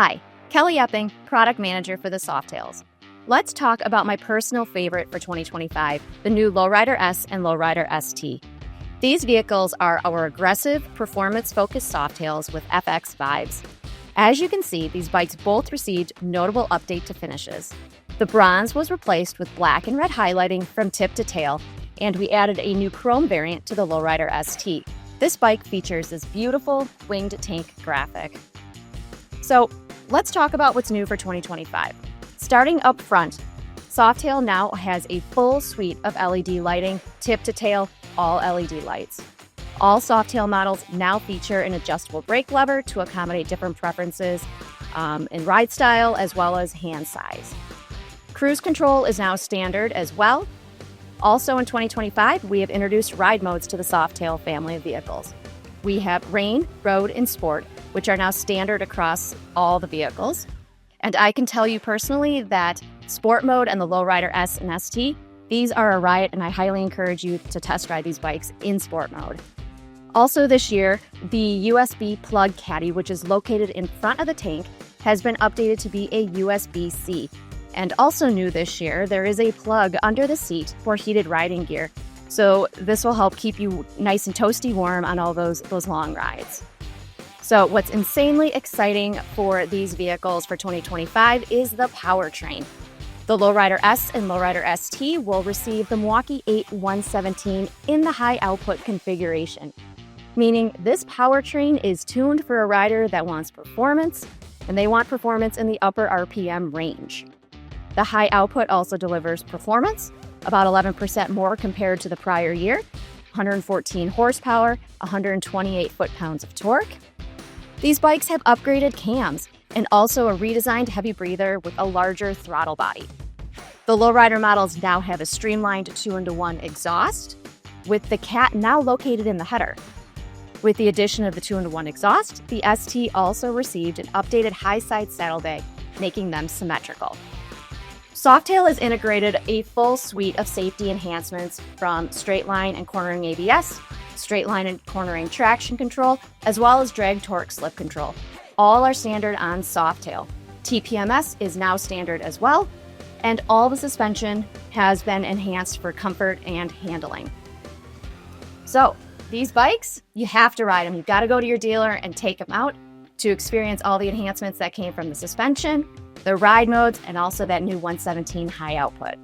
Hi, Kelly Epping, Product Manager for the Softails. Let's talk about my personal favorite for 2025, the new lowriderS and lowriderS T. These vehicles are our aggressive, performance-focused Softails with FX vibes. As you can see, these bikes both received notable update to finishes. The bronze was replaced with black and red highlighting from tip to tail, and we added a new chrome variant to the lowriderS T. This bike features this beautiful winged tank graphic. So let's talk about what's new for 2025. Starting up front, Softail now has a full suite of LED lighting, tip to tail, all LED lights. All Softail models now feature an adjustable brake lever to accommodate different preferences in ride style as well as hand size. Cruise control is now standard as well. Also in 2025, we have introduced ride modes to the Softail family of vehicles. We have Rain, Road, and Sport, which are now standard across all the vehicles. And I can tell you personally that Sport mode and the lowriderS and ST, these are a riot, and I highly encourage you to test ride these bikes in Sport mode. Also this year, the USB plug caddy, which is located in front of the tank, has been updated to be a USB-C. And also new this year, there is a plug under the seat for heated riding gear. So this will help keep you nice and toasty warm on all those long rides. So what's insanely exciting for these vehicles for 2025 is the powertrain. The lowriderS and lowriderS T will receive the Milwaukee-Eight 117 in the high output configuration, meaning this powertrain is tuned for a rider that wants performance, and they want performance in the upper RPM range. The high output also delivers performance, about 11% more compared to the prior year, 114 horsepower, 128 foot-pounds of torque. These bikes have upgraded cams and also a redesigned heavy breather with a larger throttle body. The lowrider models now have a streamlined 2-in-1 exhaust, with the cat now located in the header. With the addition of the 2-in-1 exhaust, the ST also received an updated high-side saddlebag, making them symmetrical. Softail has integrated a full suite of safety enhancements from straight line and cornering ABS, straight line and cornering traction control, as well as drag torque slip control. All are standard on Softail. TPMS is now standard as well, and all the suspension has been enhanced for comfort and handling. So these bikes, you have to ride them. You've got to go to your dealer and take them out to experience all the enhancements that came from the suspension, the ride modes, and also that new 117 high output.